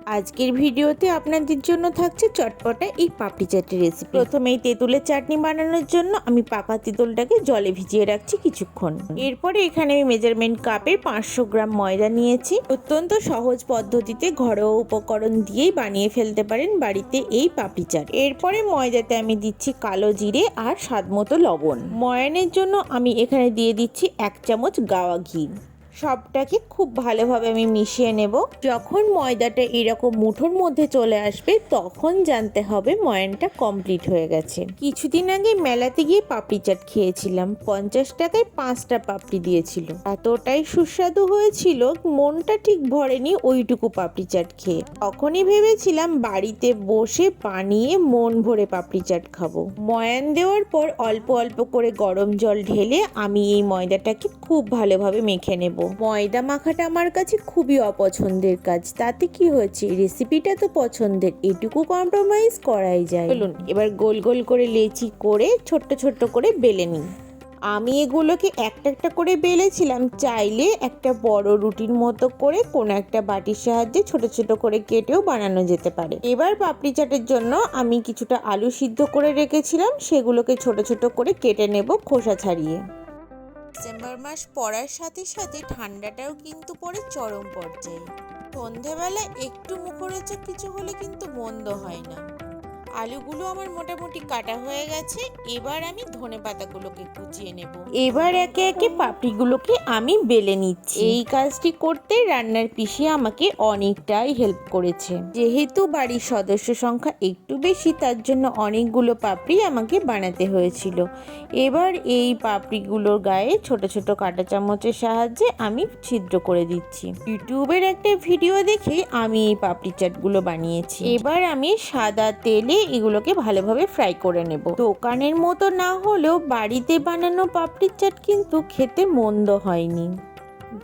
আজকের ভিডিওতে আপনাদের জন্য থাকছে চটপটা এই পাপড়ি চাটের রেসিপি। প্রথমেই তেঁতুলের চাটনি বানানোর জন্য আমি পাকা তেঁতুলটাকে জলে ভিজিয়ে রাখছি কিছুক্ষণ। এরপরে এখানে আমি মেজারমেন্ট কাপের 500 গ্রাম ময়দা নিয়েছি। অত্যন্ত সহজ পদ্ধতিতে ঘরোয়া উপকরণ দিয়েই বানিয়ে ফেলতে পারেন বাড়িতে এই পাপড়ি চাট। এরপরে ময়দাতে আমি দিচ্ছি কালো জিরে আর স্বাদমতো লবণ। ময়ানের জন্য আমি এখানে দিয়ে দিচ্ছি 1 চামচ গাওয়া ঘি। সবটাকে খুব ভালোভাবে আমি মিশিয়ে নেব। যখন ময়দাটা এরকম মুঠোর মধ্যে চলে আসবে তখন জানতে হবে ময়ানটা কমপ্লিট হয়ে গেছে। কিছুদিন আগে মেলাতে গিয়ে পাপড়ি চাট খেয়েছিলাম, 50 টাকায় 5টা পাপড়ি দিয়েছিল। এতটাই সুস্বাদু হয়েছিল, মনটা ঠিক ভরেনি ওইটুকু পাপড়ি চাট খেয়ে। তখনই ভেবেছিলাম বাড়িতে বসে বানিয়ে মন ভরে পাপড়ি চাট খাবো। ময়ান দেওয়ার পর অল্প অল্প করে গরম জল ঢেলে আমি এই ময়দাটাকে খুব ভালোভাবে মেখে নেব। ময়দা মাখাটা আমার কাছে খুবই অপছন্দের কাজ, তাতে কি হয়েছে, রেসিপিটা তো পছন্দের, এটুকু কম্প্রোমাইজ করাই যায়। চলুন এবার গোল গোল করে লেচি করে ছোট্ট ছোট্ট করে বেলে নিই। আমি এগুলোকে একটা একটা করে বেলেছিলাম, চাইলে একটা বড় রুটির মতো করে কোনো একটা বাটির সাহায্যে ছোট ছোট করে কেটেও বানানো যেতে পারে। এবার পাপড়ি চাটের জন্য আমি কিছুটা আলু সিদ্ধ করে রেখেছিলাম, সেগুলোকে ছোট ছোট করে কেটে নেব খোসা ছাড়িয়ে। ডিসেম্বর মাস পড়ার সাথে সাথে ঠান্ডাটাও কিন্তু পড়ে চরম পর্যায়ে। সন্ধেবেলা একটু মুখরোচক কিছু হলে কিন্তু মন্দ হয় না। আলুগুলো আমার মোটামুটি কাটা হয়ে গেছে। এবার আমি ধনেপাতাগুলোকে কুচিয়ে নেব। এবার একে একে পাপড়িগুলোকে আমি বেলে নিচ্ছি। এই কাজটি করতে রান্নার পিসি আমাকে অনেকটাই হেল্প করেছে। যেহেতু বাড়ির সদস্য সংখ্যা একটু বেশি, তার জন্য অনেকগুলো পাপড়ি আমাকে বানাতে হয়েছিল। এবার এই পাপড়িগুলোর গায়ে ছোট ছোট কাঁটা চামচের সাহায্যে আমি ছিদ্র করে দিচ্ছি। ইউটিউবের একটা ভিডিও দেখে আমি এই পাপড়ি চাটগুলো বানিয়েছি। এবার আমি সাদা তেলে এগুলোকে ভালোভাবে ফ্রাই করে নেব। দোকানের মতো না হলেও বাড়িতে বানানো পাপড়ি চাট কিন্তু খেতে মন্দ হয়নি।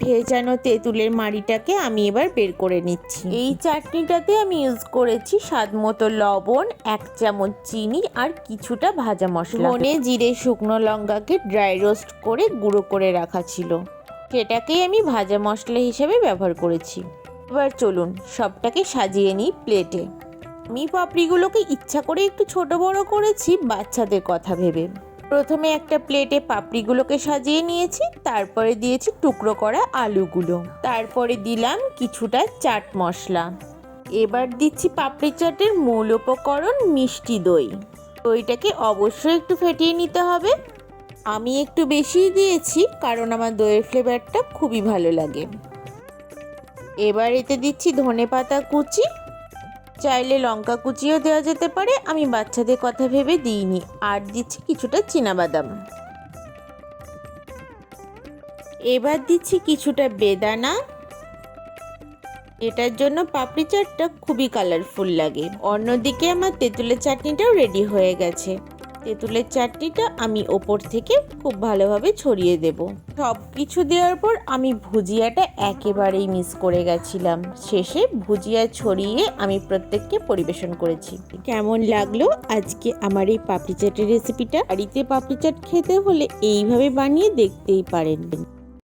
ভেজানো তেঁতুলের মাড়িটাকে আমি এবার বের করে নিচ্ছি। এই চাটনিটাতে আমি ইউজ করেছি স্বাদমতো লবণ, 1 চামচ চিনি আর কিছুটা ভাজা মশলা। ধনে জিরে শুকনো লঙ্কাকে ড্রাই রোস্ট করে গুঁড়ো করে রাখা ছিল, সেটাকেই আমি ভাজা মশলা হিসেবে ব্যবহার করেছি। এবার চলুন সবটাকে সাজিয়ে নিই প্লেটে। আমি পাপড়িগুলোকে ইচ্ছা করে একটু ছোট বড় করেছি বাচ্চাদের কথা ভেবে। প্রথমে একটা প্লেটে পাপড়িগুলোকে সাজিয়ে নিয়েছি, তারপরে দিয়েছি টুকরো করা আলুগুলো, তারপরে দিলাম কিছুটা চাট মশলা। এবার দিচ্ছি পাপড়ি চাটের মূল উপকরণ মিষ্টি দই। দইটাকে অবশ্যই একটু ফেটিয়ে নিতে হবে। আমি একটু বেশিই দিয়েছি কারণ আমার দইয়ের ফ্লেভারটা খুবই ভালো লাগে। এবার এতে দিচ্ছি ধনেপাতা কুচি, চাইলে লঙ্কা কুচিও দেওয়া যেতে পারে, আমি বাচ্চাদের কথা ভেবে দিইনি। আর দিচ্ছি কিছুটা চীনাবাদাম। এবার দিচ্ছি কিছুটা বেদানা, এটার জন্য পাপড়ি চাটটা খুবই কালারফুল লাগে। অন্যদিকে আমার তেঁতুলের চাটনিটাও রেডি হয়ে গেছে। তেঁতুলের চাটনিটা আমি ওপর থেকে খুব ভালোভাবে ছড়িয়ে দেব। সব কিছু দেওয়ার পর আমি ভুজিয়াটা একেবারেই মিস করে গেছিলাম। শেষে ভুজিয়া ছড়িয়ে আমি প্রত্যেককে পরিবেশন করেছি। কেমন লাগলো আজকে আমার এই পাপড়ি চাটের রেসিপিটা? বাড়িতে পাপড়ি চাট খেতে হলে এইভাবে বানিয়ে দেখতেই পারেন।